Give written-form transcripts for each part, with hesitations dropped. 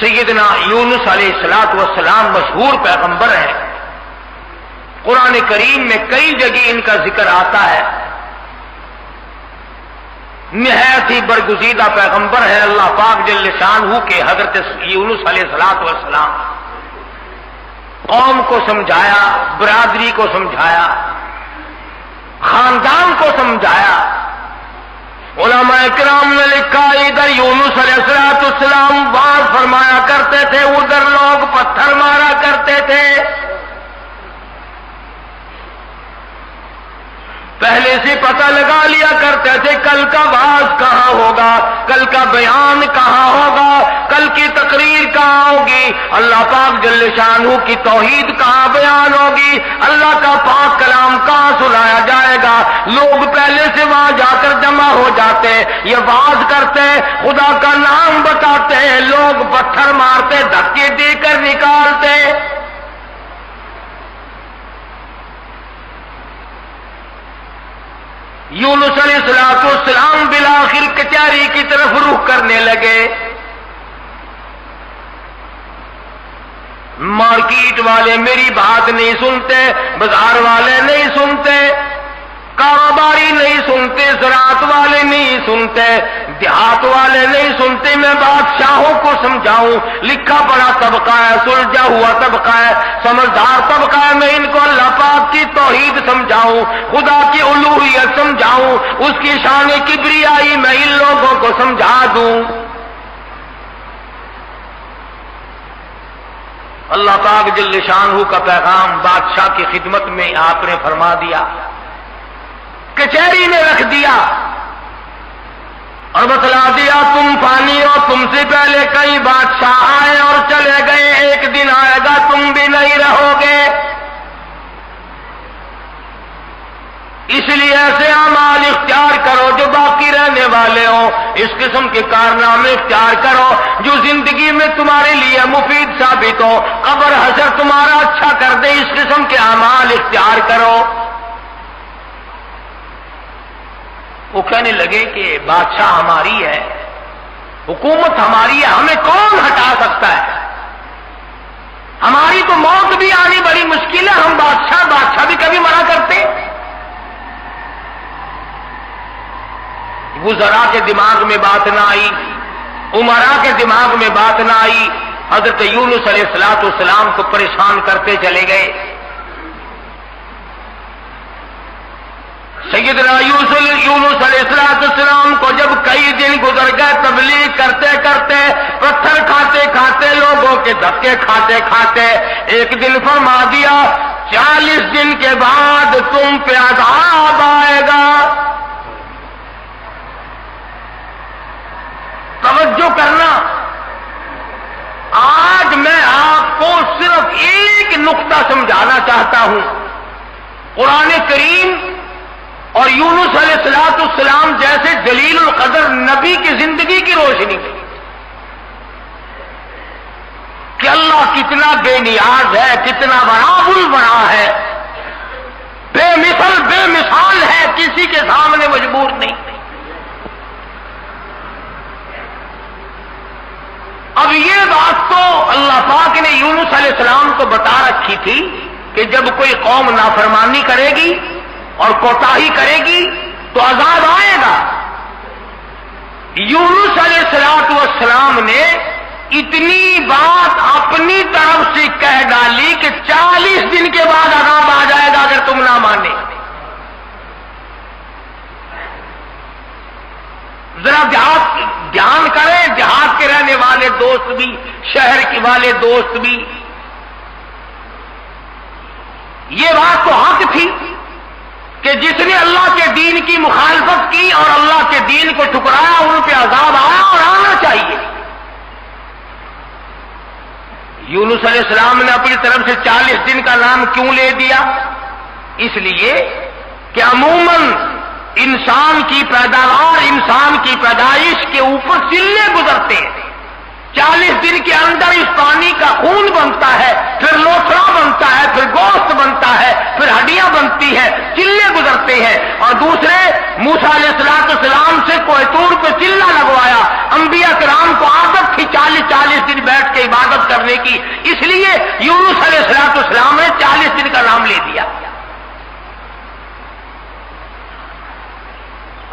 سیدنا یونس علیہ السلام مشہور پیغمبر ہیں. قرآن کریم میں کئی جگہ ان کا ذکر آتا ہے. نہایت ہی برگزیدہ پیغمبر ہے. اللہ پاک جل شانہ کے حضرت یونس علیہ السلام قوم کو سمجھایا، برادری کو سمجھایا، خاندان کو سمجھایا. علماء کرام نے لکھا ادھر یونس علیہ السلام بات فرمایا کرتے تھے، ادھر لوگ پتھر مارا کرتے تھے. پہلے سے پتہ لگا لیا کرتے تھے کل کا باز کہاں ہوگا، کل کا بیان کہاں ہوگا، کل کی تقریر کہاں ہوگی، اللہ پاک جل شانہ کی توحید کہاں بیان ہوگی، اللہ کا پاک کلام کہاں سنایا جائے گا. لوگ پہلے سے وہاں جا کر جمع ہو جاتے، یہ واز کرتے، خدا کا نام بتاتے، لوگ پتھر مارتے، دھکے دے کر نکالتے. یونس علیہ السلام بالآخر کچہری کی طرف رخ کرنے لگے. مارکیٹ والے میری بات نہیں سنتے، بازار والے نہیں سنتے، کاروباری نہیں سنتے، زراعت والے نہیں سنتے، دیہات والے نہیں سنتے. میں بادشاہوں کو سمجھاؤں، لکھا پڑھا طبقہ ہے، سلجھا ہوا طبقہ ہے، سمجھدار طبقہ ہے، میں ان کو اللہ پاک کی توحید سمجھاؤں، خدا کی الوہیت سمجھاؤں، اس کی شان کبریائی میں ان لوگوں کو سمجھا دوں. اللہ پاک جل شانہ کا پیغام بادشاہ کی خدمت میں آپ نے فرما دیا، کچہری میں رکھ دیا اور بتلا دیا تم فانی ہو، تم سے پہلے کئی بادشاہ آئے اور چلے گئے، ایک دن آئے گا تم بھی نہیں رہو گے. اس لیے ایسے اعمال اختیار کرو جو باقی رہنے والے ہوں، اس قسم کے کارنامے اختیار کرو جو زندگی میں تمہارے لیے مفید ثابت ہو، قبر حشر تمہارا اچھا کر دے، اس قسم کے اعمال اختیار کرو. وہ کہنے لگے کہ بادشاہ ہماری ہے، حکومت ہماری ہے، ہمیں کون ہٹا سکتا ہے؟ ہماری تو موت بھی آنی بڑی مشکل ہے، ہم بادشاہ بھی کبھی مرا کرتے. وزراء کے دماغ میں بات نہ آئی، امراء کے دماغ میں بات نہ آئی. حضرت یونس علیہ السلام کو پریشان کرتے چلے گئے. سیدنا یونس علیہ السلام کو جب کئی دن گزر گئے تبلیغ کرتے کرتے، پتھر کھاتے کھاتے، لوگوں کے دھکے کھاتے کھاتے، ایک دن فرما دیا 40 دن کے بعد تم پہ عذاب آئے گا. توجہ کرنا، آج میں آپ کو صرف ایک نقطہ سمجھانا چاہتا ہوں. قرآن کریم اور یونس علیہ السلام جیسے جلیل القدر نبی کی زندگی کی روشنی کہ اللہ کتنا بے نیاز ہے، کتنا بڑا ہے، بے مثال ہے، کسی کے سامنے مجبور نہیں. اب یہ بات تو اللہ پاک نے یونس علیہ السلام کو بتا رکھی تھی کہ جب کوئی قوم نافرمانی کرے گی اور کوتاہی کرے گی تو عذاب آئے گا. یونس علیہ السلام نے اتنی بات اپنی طرف سے کہہ ڈالی کہ 40 دن کے بعد عذاب آ جائے گا اگر تم نہ مانے. ذرا دھیان کریں، دیہات کے رہنے والے دوست بھی، شہر کے والے دوست بھی، یہ بات تو حق تھی کہ جس نے اللہ کے دین کی مخالفت کی اور اللہ کے دین کو ٹھکرایا ان پہ عذاب آیا اور آنا چاہیے. یونس علیہ السلام نے اپنی طرف سے 40 دن کا نام کیوں لے دیا؟ اس لیے کہ عموماً انسان کی پیداوار، انسان کی پیدائش کے اوپر چلے گزرتے ہیں. 40 دن کے اندر اس پانی کا خون بنتا ہے، پھر لوتھڑا بنتا ہے، پھر گوشت بنتا ہے، پھر ہڈیاں بنتی ہیں، چلے گزرتے ہیں. اور دوسرے موسیٰ علیہ السلام سے کوہ طور پہ چلہ لگوایا. انبیاء کرام کو عادت تھی 40 دن بیٹھ کے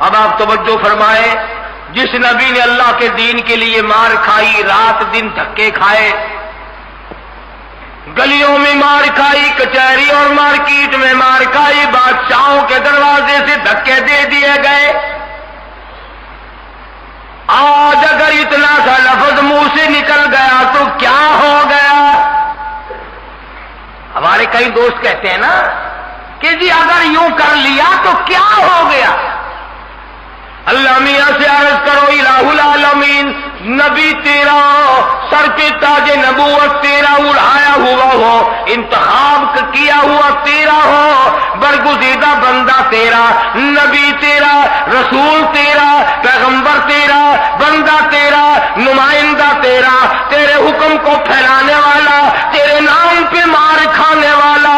اب آپ توجہ فرمائیں، جس نبی نے اللہ کے دین کے لیے مار کھائی، رات دن دھکے کھائے، گلیوں میں مار کھائی، کچہری اور مارکیٹ میں مار کھائی، بادشاہوں کے دروازے سے دھکے دے دیے گئے، آج اگر اتنا سا لفظ منہ سے نکل گیا تو کیا ہو گیا؟ ہمارے کئی دوست کہتے ہیں نا کہ جی اگر یوں کر لیا تو کیا ہو گیا؟ اللہ میاں سے عرض کرو الہ العالمین، نبی تیرا سر پہ تاج نبوت تیرا اڑایا ہوا ہو، انتخاب کیا ہوا تیرا ہو، برگزیدہ بندہ تیرا، نبی تیرا، رسول تیرا، پیغمبر تیرا، بندہ تیرا، نمائندہ تیرا، تیرے حکم کو پھیلانے والا، تیرے نام پہ مار کھانے والا،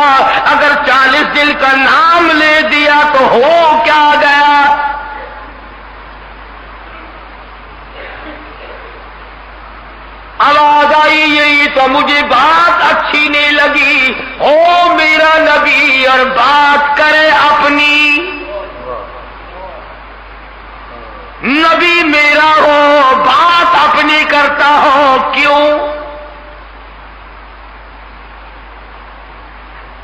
اگر 40 دن کا نام لے دیا تو ہو کیا گیا؟ آواز آئی یہی تو مجھے بات اچھی نہیں لگی، او میرا نبی اور بات کرے اپنی، نبی میرا ہو بات اپنی کرتا ہو کیوں؟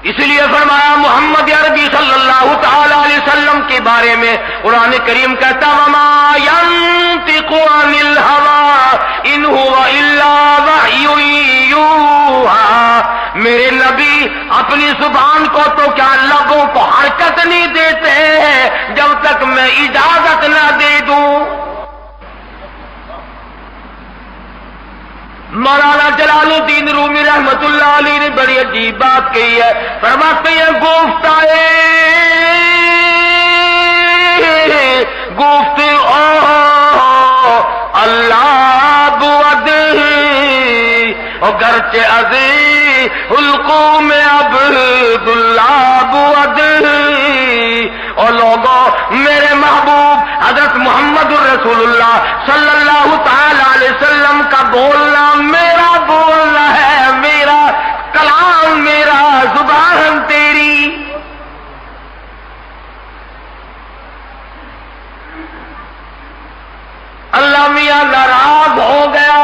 اس لیے فرمایا محمد عربی صلی اللہ تعالی علیہ وسلم کے بارے میں قرآن کریم کہتا وما ينطق عن الهوى ان هو الا وحی یوحى، میرے نبی اپنی زبان کو تو کیا لبوں کو حرکت نہیں دیتے ہیں جب تک میں اجازت نہ دے دوں۔ مولانا جلال الدین رومی رحمت اللہ علیہ نے بڑی عجیب بات کہی ہے، فرماتے ہیں گفتائے گفت اللہ بود گرچہ عزی حلقوں میں عبد اللہ بود، اور لوگوں میرے محبوب حضرت محمد الرسول اللہ صلی اللہ تعالی علیہ وسلم کا بولنا میرا بولنا ہے، میرا کلام میرا زبان تیری۔ اللہ میاں ناراض ہو گیا،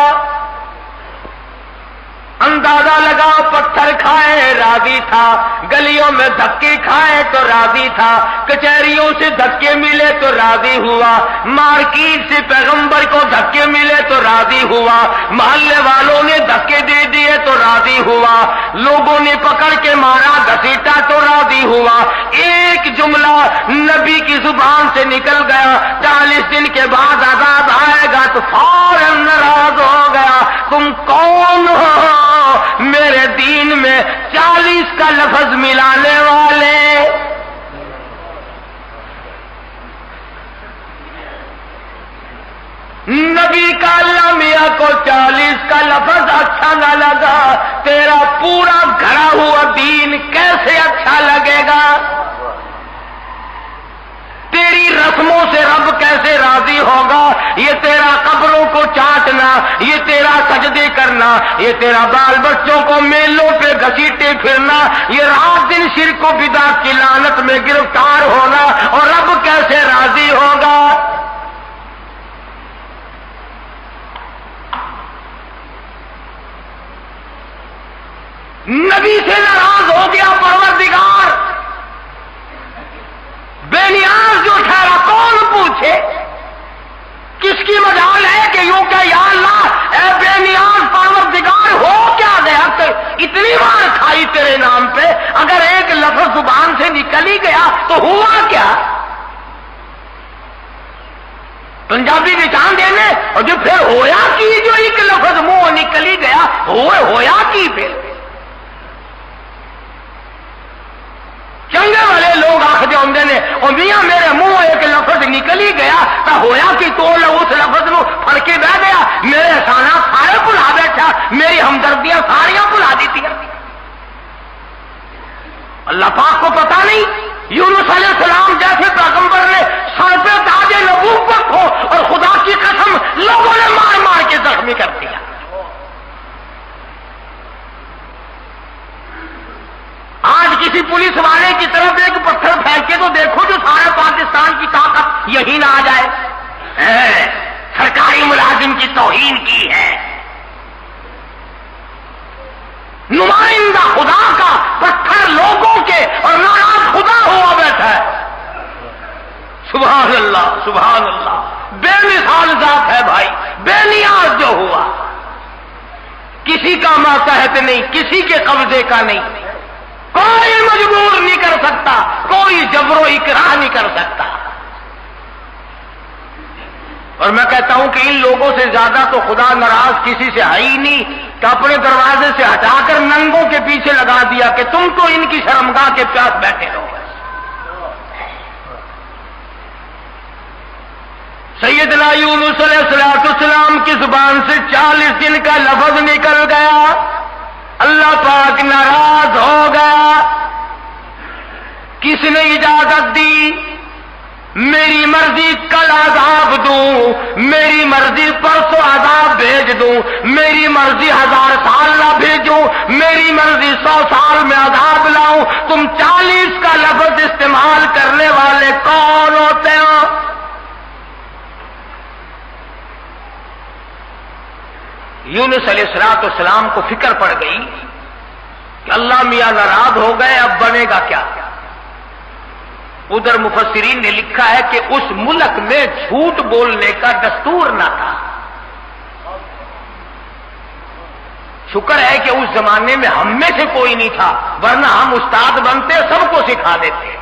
اندازہ لگا پتھر کھائے راضی تھا، گلیوں میں دھکے کھائے تو راضی تھا، کچہریوں سے دھکے ملے تو راضی ہوا، مارکیٹ سے پیغمبر کو دھکے ملے تو راضی ہوا، محلے والوں نے دھکے دے دیے تو راضی ہوا، لوگوں نے پکڑ کے مارا گھسیٹا تو راضی ہوا، ایک جملہ نبی کی زبان سے نکل گیا، 40 دن کے بعد عذاب آئے گا تو فوراً ناراض ہو گیا، تم کون ہو میرے دین میں 40 کا لفظ ملانے والے؟ نبی کا اللہ میاں کو 40 کا لفظ اچھا نہ لگا، تیرا پورا گھڑا ہوا دین کیسے اچھا لگے گا؟ تیری رسموں سے رب کیسے راضی ہوگا؟ یہ تیرا قبروں کو چاٹنا، یہ تیرا سجدے کرنا، یہ تیرا بال بچوں کو میلوں پہ گھسیٹے پھرنا، یہ رات دن شرک و بدعت کی لعنت میں گرفتار ہونا، اور رب کیسے راضی ہوگا؟ نبی سے ناراض ہو گیا پروردگار، بے نیاز جو ٹھہرا کون پوچھے؟ کس کی مجال ہے کہ یوں کہ یا اللہ اے بے نیاز پروردگار ہو کیا گیا؟ اتنی بار کھائی تیرے نام پہ، اگر ایک لفظ زبان سے نکل ہی گیا تو ہوا کیا؟ پنجابی نشان دینے اور جو پھر ہویا کی، جو ایک لفظ منہ نکل ہی گیا ہویا کی پھر؟ چنگے والے لوگ آخر آدھے نے اور میاں میرے منہ ایک لفظ نکل ہی گیا تو ہویا کہ تو اس لفظ نو پڑھ کے بہ گیا، میرے احسانات سارے بھلا بیٹھا، میری ہمدردیاں ساریاں بھلا دیتی۔ اللہ پاک کو پتا نہیں یونس علیہ السلام جیسے پیغمبر نے سر پہ تاج نبوت ہو اور خدا کی قسم لوگوں نے مار مار کے زخمی کر دیا۔ آج کسی پولیس والے کی طرف ایک پتھر پھینکے تو دیکھو جو سارے پاکستان کی طاقت یہ توہین آ جائے. سرکاری ملازم کی توہین کی ہے. نمائندہ خدا کا پتھر لوگوں کے اور ناراض خدا ہوا بیٹھا ہے. سبحان اللہ سبحان اللہ. بے مثال ذات ہے بھائی, بے نیاز جو ہوا, کسی کا ماتحت نہیں, کسی کے قبضے کا نہیں, کوئی مجبور نہیں کر سکتا, کوئی جبر و اکراہ نہیں کر سکتا. اور میں کہتا ہوں کہ ان لوگوں سے زیادہ تو خدا ناراض کسی سے ہے ہی نہیں کہ اپنے دروازے سے ہٹا کر ننگوں کے پیچھے لگا دیا کہ تم تو ان کی شرمگاہ کے پاس بیٹھے رہو. سیدنا یونس علیہ السلام کی زبان سے 40 دن کا لفظ نکل گیا, اللہ پاک ناراض ہو گیا. کس نے اجازت دی؟ میری مرضی کل عذاب دوں, میری مرضی پرسوں عذاب بھیج دوں, میری مرضی 1000 سال نہ بھیجوں, میری مرضی 100 سال میں عذاب لاؤں. تم 40 کا لفظ استعمال کرنے والے کون ہوتے ہو؟ یونس علیہ السلام کو فکر پڑ گئی کہ اللہ میاں ناراض ہو گئے, اب بنے گا کیا؟ ادھر مفسرین نے لکھا ہے کہ اس ملک میں جھوٹ بولنے کا دستور نہ تھا. شکر ہے کہ اس زمانے میں ہم میں سے کوئی نہیں تھا, ورنہ ہم استاد بنتے سب کو سکھا دیتے.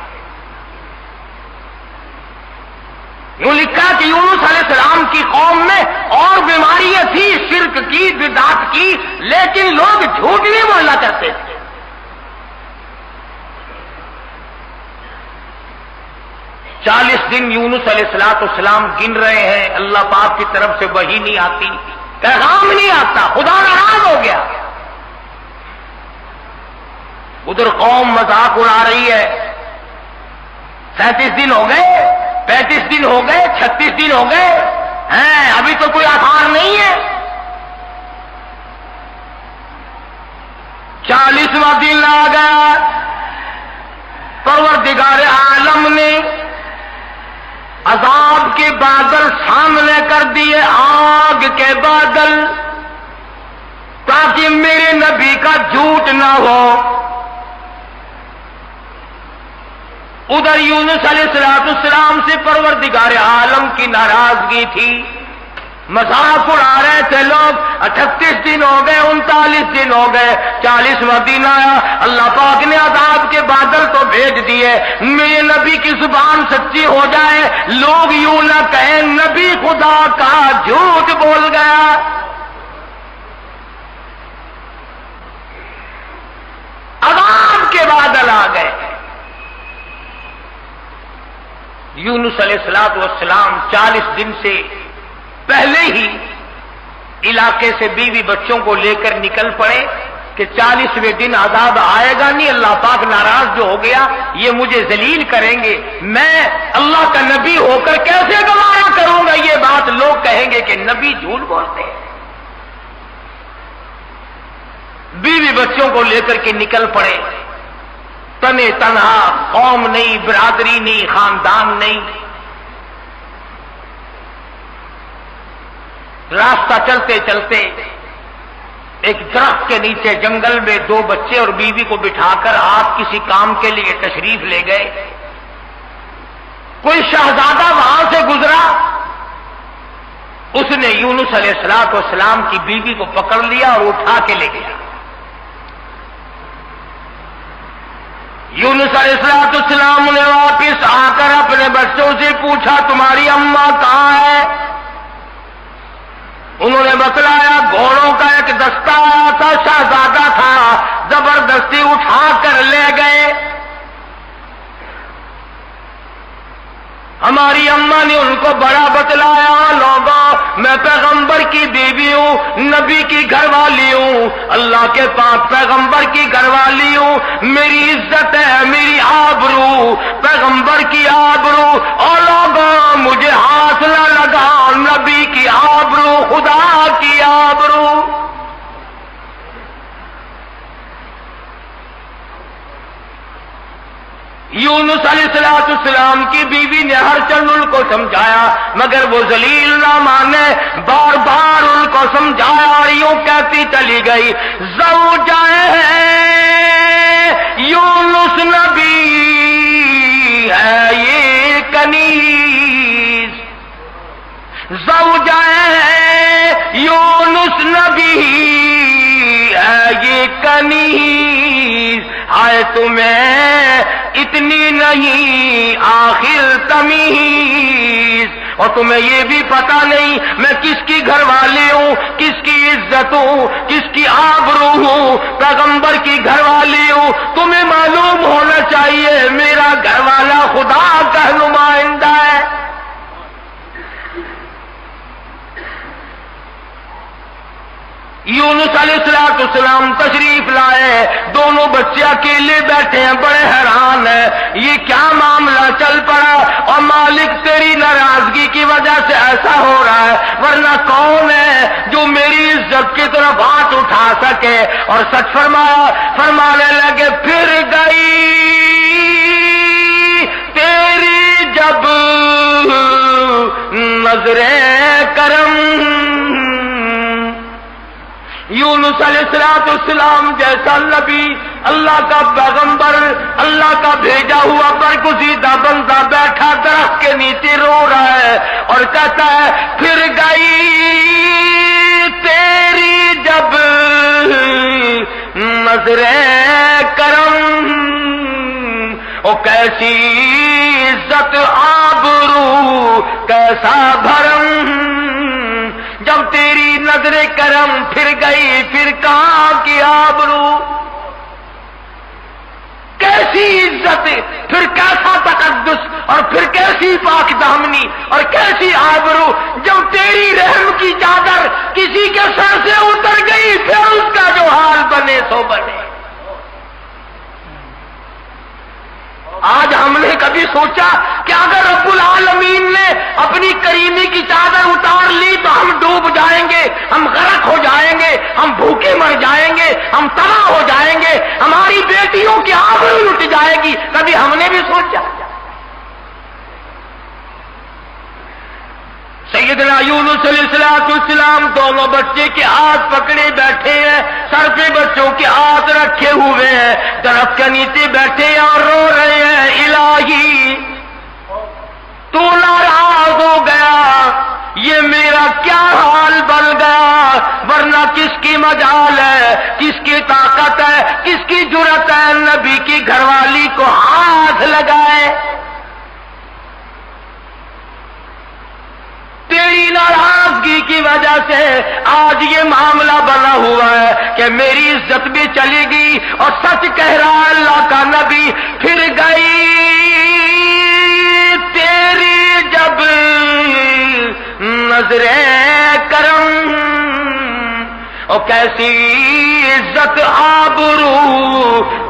یوں لکھا کہ یونس علیہ السلام کی قوم میں اور بیماریاں تھی, شرک کی, بدعت کی, لیکن لوگ جھوٹ نہیں بولنا چاہتے تھے. چالیس دن یونس علیہ السلام گن رہے ہیں, اللہ پاک کی طرف سے وحی نہیں آتی, پیغام نہیں آتا, خدا ناراض ہو گیا. ادھر قوم مذاق اڑا رہی ہے. 37 دن ہو گئے, 35 دن ہو گئے, 36 دن ہو گئے ہیں, ابھی تو کوئی آثار نہیں ہے. 40واں دن آ گیا. پروردگار عالم نے عذاب کے بادل سامنے کر دیے, آگ کے بادل, تاکہ میرے نبی کا جھوٹ نہ ہو. ادھر یونس علیہ السلام سے پروردگار عالم کی ناراضگی تھی, مذاق اڑا رہے تھے لوگ. 38 دن ہو گئے, 39 دن ہو گئے, 40واں دن آیا. اللہ پاک نے عذاب کے بادل تو بھیج دیے, میرے نبی کی زبان سچی ہو جائے, لوگ یوں نہ کہیں نبی خدا کا جھوٹ بول گیا. عذاب کے بادل آ گئے. یونس علیہ السلام 40 دن سے پہلے ہی علاقے سے بیوی بچوں کو لے کر نکل پڑے کہ 40ویں دن عذاب آئے گا نہیں, اللہ پاک ناراض جو ہو گیا یہ مجھے ذلیل کریں گے, میں اللہ کا نبی ہو کر کیسے گوارا کروں گا یہ بات, لوگ کہیں گے کہ نبی جھوٹ بولتے ہیں. بیوی بچوں کو لے کر کے نکل پڑے, تنے تنہا, قوم نہیں, برادری نہیں, خاندان نہیں. راستہ چلتے چلتے ایک درخت کے نیچے جنگل میں 2 بچے اور بیوی کو بٹھا کر آپ کسی کام کے لیے تشریف لے گئے. کوئی شہزادہ وہاں سے گزرا, اس نے یونس علیہ السلام کی بیوی کو پکڑ لیا اور اٹھا کے لے گیا. یونس علیہ السلام نے واپس آ کر اپنے بچوں سے پوچھا تمہاری اماں کہاں ہے؟ انہوں نے بتلایا گھوڑوں کا ایک دستہ آیا تھا, شہزادہ تھا, زبردستی اٹھا کر لے گئے. ہماری اماں نے ان کو بڑا بتلایا, لوگوں میں پیغمبر کی بیوی ہوں, نبی کی گھر والی ہوں, اللہ کے پاک پیغمبر کی گھر والی ہوں, میری عزت ہے, میری آبرو, پیغمبر کی آبرو, اور لوگوں مجھے ہاتھ نہ لگا, نبی کی آبرو, خدا کی آبرو. یونس علیہ السلام کی بیوی نے ہر چند ان کو سمجھایا مگر وہ ذلیل نہ مانے، بار بار ان کو سمجھایا اور یوں کہتی چلی گئی زوجہ یونس نبی ہے یہ کنیز، زوجہ یونس نبی ہے یہ کنیز، ہائے تمہیں اتنی نہیں آخر تمیز، اور تمہیں یہ بھی پتا نہیں میں کس کی گھر والی ہوں، کس کی عزت ہوں، کس کی آبرو ہوں، پیغمبر کی گھر والی ہوں۔ تمہیں معلوم ہونا چاہیے میرا گھر والا خدا کا نمائندہ ہے۔ یونس علیہ السلام تشریف لائے، دونوں بچے اکیلے بیٹھے ہیں، بڑے حیران ہیں یہ کیا معاملہ چل پڑا، اور مالک تیری ناراضگی کی وجہ سے ایسا ہو رہا ہے، ورنہ کون ہے جو میری عزت کی طرف ہاتھ اٹھا سکے۔ اور سچ فرمانے لگے پھر گئی تیری جب نظریں کرم، یونس علیہ السلام جیسا نبی، اللہ کا پیغمبر، اللہ کا بھیجا ہوا برگزیدہ بندہ بیٹھا درخت کے نیچے رو رہا ہے اور کہتا ہے پھر گئی تیری جب نظریں کرم، او کیسی عزت آبرو کیسا بھرم، جب تیری نظر کرم پھر گئی پھر کہاں کی آبرو، کیسی عزت، پھر کیسا تقدس، اور پھر کیسی پاک دامنی اور کیسی آبرو، جب تیری رحم کی چادر کسی کے سر سے اتر گئی پھر اس کا جو حال بنے سو بنے۔ آج ہم نے کبھی سوچا کہ اگر رب العالمین نے اپنی کریمی کی چادر اتار لی تو ہم ڈوب جائیں گے، ہم غرق ہو جائیں گے، ہم بھوکے مر جائیں گے، ہم تباہ ہو جائیں گے، ہماری بیٹیوں کی آبرو لٹ جائے گی، کبھی ہم نے بھی سوچا؟ سیدنا یونس علیہ السلام دونوں بچے کے ہاتھ پکڑے بیٹھے ہیں، سر پہ بچوں کے ہاتھ رکھے ہوئے ہیں، درخت کے نیچے بیٹھے ہیں اور رو رہے ہیں الہی تو ناراض ہو گیا، یہ میرا کیا حال بن گیا، ورنہ کس کی مجال ہے، کس کی طاقت ہے، کس کی جرأت ہے نبی کی گھر والی کو ہاتھ لگائے۔ تیری ناراضگی کی وجہ سے آج یہ معاملہ بنا ہوا ہے کہ میری عزت بھی چلی گئی، اور سچ کہہ رہا اللہ کا نبی پھر گئی تیری جب نظریں کرم، اور کیسی عزت آبرو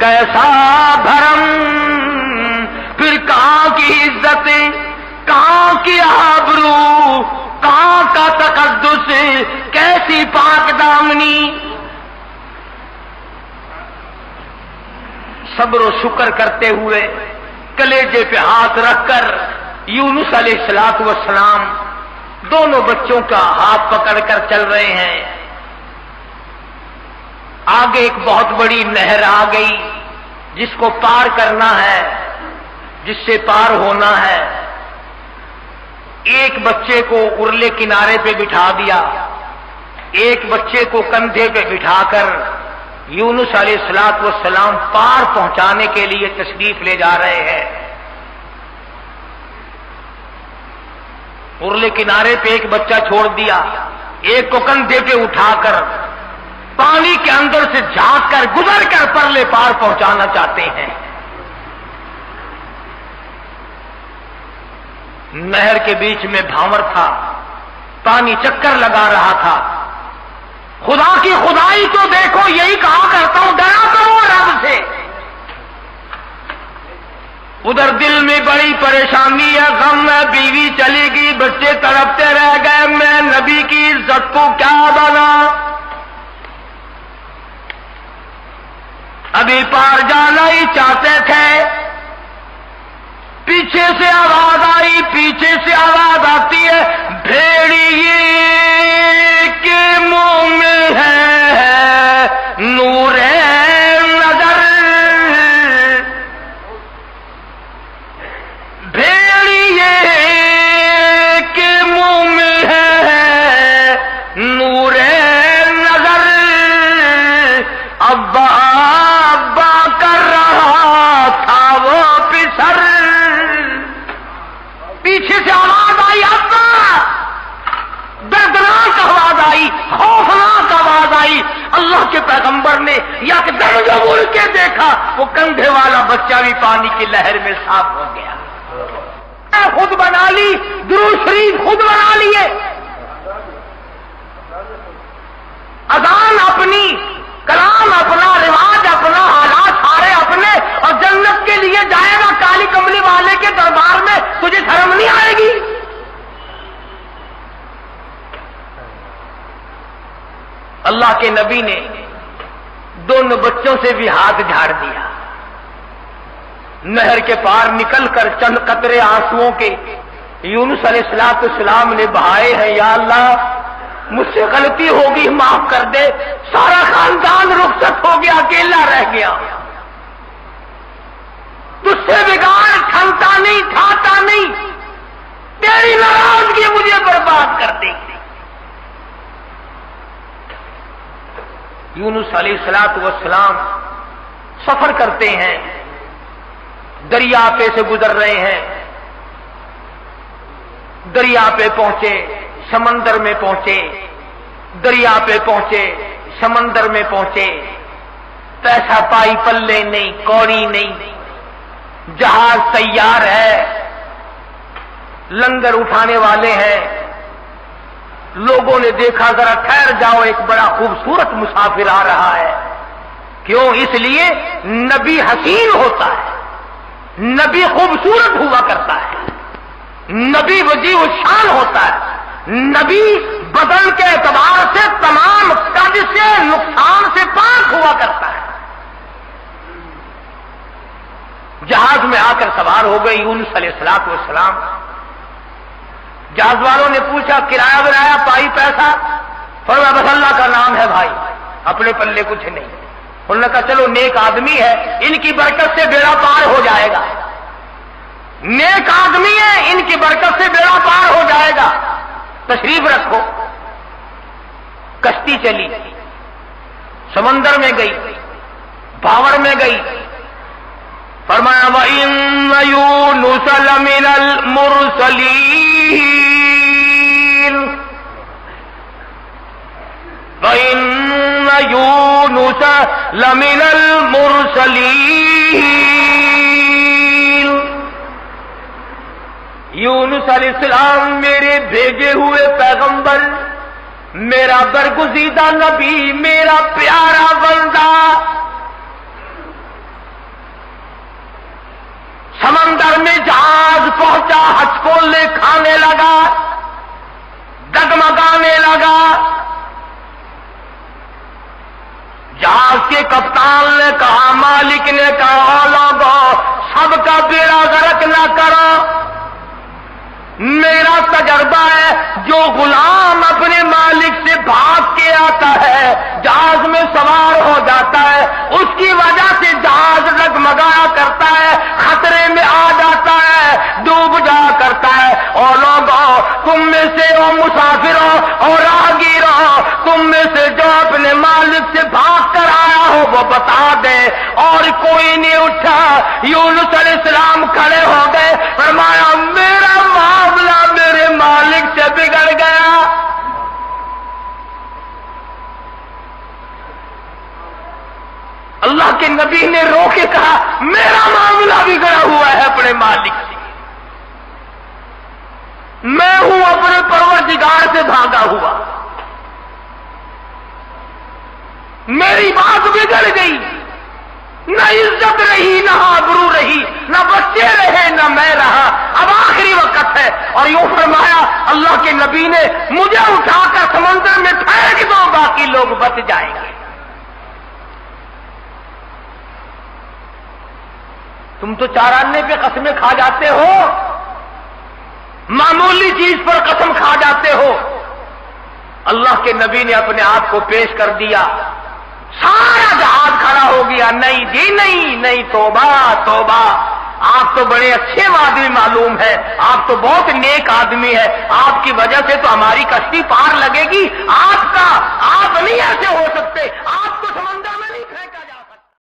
کیسا بھرم، پھر کہاں کی عزت، کہاں کی آبرو، کہاں کا تقدس، کیسی پاک دامنی۔ صبر و شکر کرتے ہوئے کلیجے پہ ہاتھ رکھ کر یونس علیہ السلام دونوں بچوں کا ہاتھ پکڑ کر چل رہے ہیں۔ آگے ایک بہت بڑی نہر آ گئی جس کو پار کرنا ہے، جس سے پار ہونا ہے۔ ایک بچے کو ارلے کنارے پہ بٹھا دیا، ایک بچے کو کندھے پہ بٹھا کر یونس علیہ السلام پار پہنچانے کے لیے تشریف لے جا رہے ہیں۔ ارلے کنارے پہ ایک بچہ چھوڑ دیا، ایک کو کندھے پہ اٹھا کر پانی کے اندر سے جھانک کر گزر کر پرلے پار پہنچانا چاہتے ہیں۔ نہر کے بیچ میں بھاور تھا، پانی چکر لگا رہا تھا۔ خدا کی خدائی تو دیکھو، یہی کہا کرتا ہوں ڈرا کرو رب سے۔ ادھر دل میں بڑی پریشانی ہے، غم ہے، بیوی چلی گئی، بچے تڑپتے رہ گئے، میں نبی کی عزت کو کیا بنا، ابھی پار جانا ہی چاہتے تھے، پیچھے سے آواز آئی، پیچھے سے آواز آتی ہے، بھیڑیے کے منہ میں ہے نور نظر، بھیڑیے کے منہ میں ہے نور نظر، ابا ابا کر رہا تھا وہ پسر، پیچھے سے آواز آئی، ابا، دردناک آواز آئی، خوفناک آواز آئی۔ اللہ کے پیغمبر نے یکدم جب اڑ کے دیکھا، وہ کندھے والا بچہ بھی پانی کی لہر میں صاف ہو گیا۔ خود بنا لی، درود شریف خود بنا لیے، اذان اپنی، کلام اپنا، رواج اپنا، حالات سارے اپنے، اور جنت کے لیے جائے گا کالی کملی والے کے دربار میں، تجھے شرم نہیں آئے گی؟ اللہ کے نبی نے دونوں بچوں سے بھی ہاتھ جھاڑ دیا، نہر کے پار نکل کر چند قطرے آنسوؤں کے یونس علیہ السلام نے بہائے ہیں۔ یا اللہ، مجھ سے غلطی ہوگی، معاف کر دے۔ سارا خاندان رخصت ہو گیا، اکیلا رہ گیا، تجھ سے بگاڑ ٹھنتا نہیں، ٹھاتا نہیں، تیری ناراضگی مجھے برباد کر دے گی۔ یونس علیہ السلام سفر کرتے ہیں، دریا پہ سے گزر رہے ہیں، دریا پہ پہنچے، سمندر میں پہنچے، دریا پہ پہنچے، سمندر میں پہنچے، پیسہ پائی پلے نہیں، کوڑی نہیں، جہاز تیار ہے، لنگر اٹھانے والے ہیں۔ لوگوں نے دیکھا، ذرا ٹھہر جاؤ، ایک بڑا خوبصورت مسافر آ رہا ہے۔ کیوں؟ اس لیے نبی حسین ہوتا ہے، نبی خوبصورت ہوا کرتا ہے، نبی وجیہ الشان ہوتا ہے، نبی بدن کے اعتبار سے تمام قد سے، نقصان سے پاک ہوا کرتا ہے۔ جہاز میں آ کر سوار ہو گئے یونس علیہ السلام۔ جہاز والوں نے پوچھا، کرایہ ورایہ پائی، پیسہ؟ فرمایا بس اللہ کا نام ہے بھائی، اپنے پلے کچھ نہیں۔ انہوں نے کہا چلو نیک آدمی ہے، ان کی برکت سے بیڑا پار ہو جائے گا، نیک آدمی ہے، ان کی برکت سے بیڑا پار ہو جائے گا، تشریف رکھو۔ کشتی چلی، سمندر میں گئی، بھاور میں گئی۔ فرمایا وَإِنَّ يُونُسَ لَمِنَ الْمُرْسَلِينَ، وَإِنَّ يُونُسَ لَمِنَ الْمُرْسَلِينَ، یونس علیہ السلام میرے بھیجے ہوئے پیغمبر، میرا برگزیدہ نبی، میرا پیارا بندہ۔ سمندر میں جہاز پہنچا، ہچکولے کھانے لگا، ڈگمگانے لگا۔ جہاز کے کپتان نے کہا، مالک نے کہا، لوگوں سب کا بیڑا غرق نہ کرو، میرا تجربہ ہے، جو غلام اپنے مالک سے بھاگ کے آتا ہے، جہاز میں سوار ہو جاتا ہے، اس کی وجہ سے جہاز ڈگمگایا کرتا ہے، خطرے میں آ جاتا ہے، ڈوب جا کرتا ہے۔ اور لوگوں، تم میں سے وہ مسافروں اور راہگیروں، تم میں سے جو اپنے مالک سے بھاگ کر آیا ہو وہ بتا دے۔ اور کوئی نہیں اٹھا۔ یونس علیہ السلام کھڑے ہو گئے، فرمایا میرا معاملہ میرے مالک سے بگڑ گیا۔ اللہ کے نبی نے رو کے کہا، میرا معاملہ بگڑا ہوا ہے اپنے مالک سے، میں ہوں اپنے پروردگار سے بھاگا ہوا، میری بات بگڑ گئی، نہ عزت رہی، نہ آبرو رہی، نہ بچے رہے، نہ میں رہا، اب آخری وقت ہے۔ اور یوں فرمایا اللہ کے نبی نے، مجھے اٹھا کر سمندر میں پھینک دو، باقی لوگ بچ جائیں گے۔ تم تو 4 آنے پہ قسمیں کھا جاتے ہو، معمولی چیز پر قسم کھا جاتے ہو۔ اللہ کے نبی نے اپنے آپ کو پیش کر دیا، سارا جہاد کھڑا ہو گیا، نہیں جی نہیں، توبہ توبہ، آپ تو بڑے اچھے آدمی معلوم ہے، آپ تو بہت نیک آدمی ہے، آپ کی وجہ سے تو ہماری کشتی پار لگے گی، آپ نہیں ایسے ہو سکتے، آپ تو سمندر